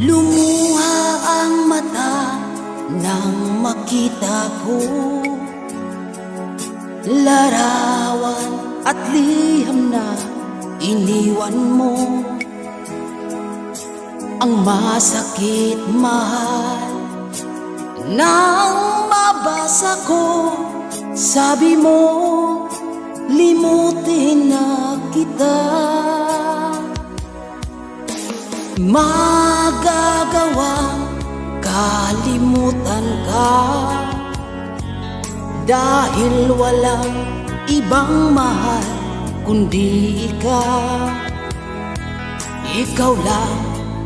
Lumuha ang mata nang makita ko larawan at liham na iniwan mo. Ang masakit, mahal, nang mabasa ko, sabi mo, limutin na kita. Magagawang kalimutan ka dahil walang ibang mahal kundi ikaw. Ikaw lang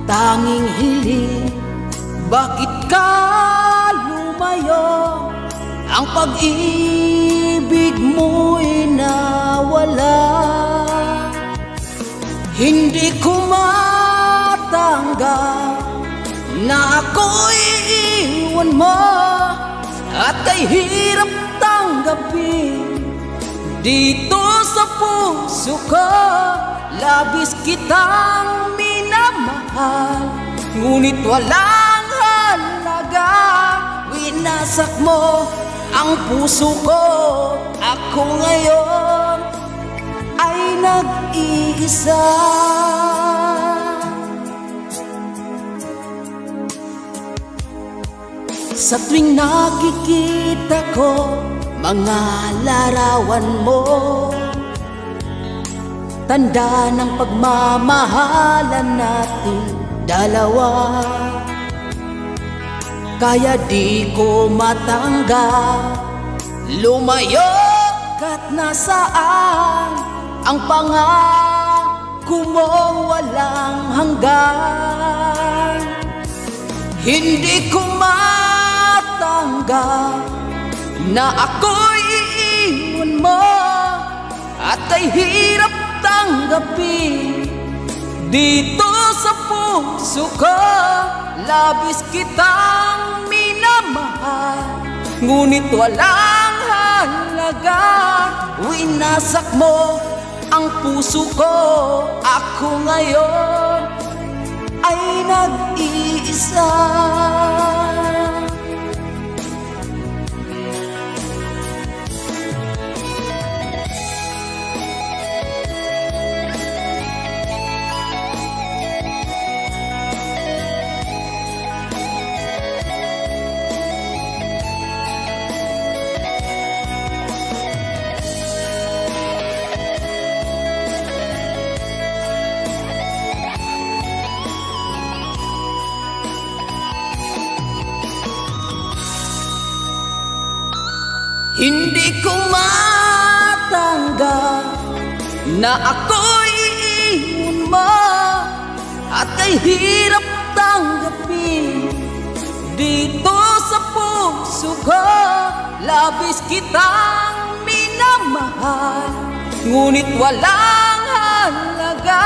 tanging hiling, bakit ka lumayo? Ang pag-ibig mo'y nawala. Hindi ko matanggap na ako'y iiwan mo, at kay hirap tanggapin dito sa puso ko. Labis kitang minamahal, ngunit walang halaga. Winasak mo ang puso ko. Ako ngayon ay nag-iisa. Sa tuwing nakikita ko mga larawan mo, tanda ng pagmamahalan natin dalawa. Kaya di ko matanggap lumayo kahit nasaan ang pangako mong walang hanggan. Hindi ko matanggap na ako'y iiwan mo, at kay hirap tanggapin dito sa puso ko. Labis kitang minamahal, ngunit walang halaga. Winasak mo ang puso ko. Ako ngayon ay nag-iisa. Hindi ko matanggap na ako'y iiwan mo, at kay hirap tanggapin dito sa puso ko. Labis kitang minamahal, ngunit walang halaga.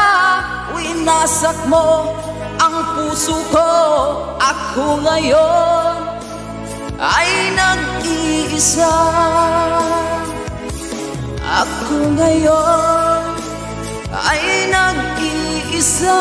Winasak mo ang puso ko. Ako ngayon ay nag-iisa. Ako ngayon ay nag-iisa.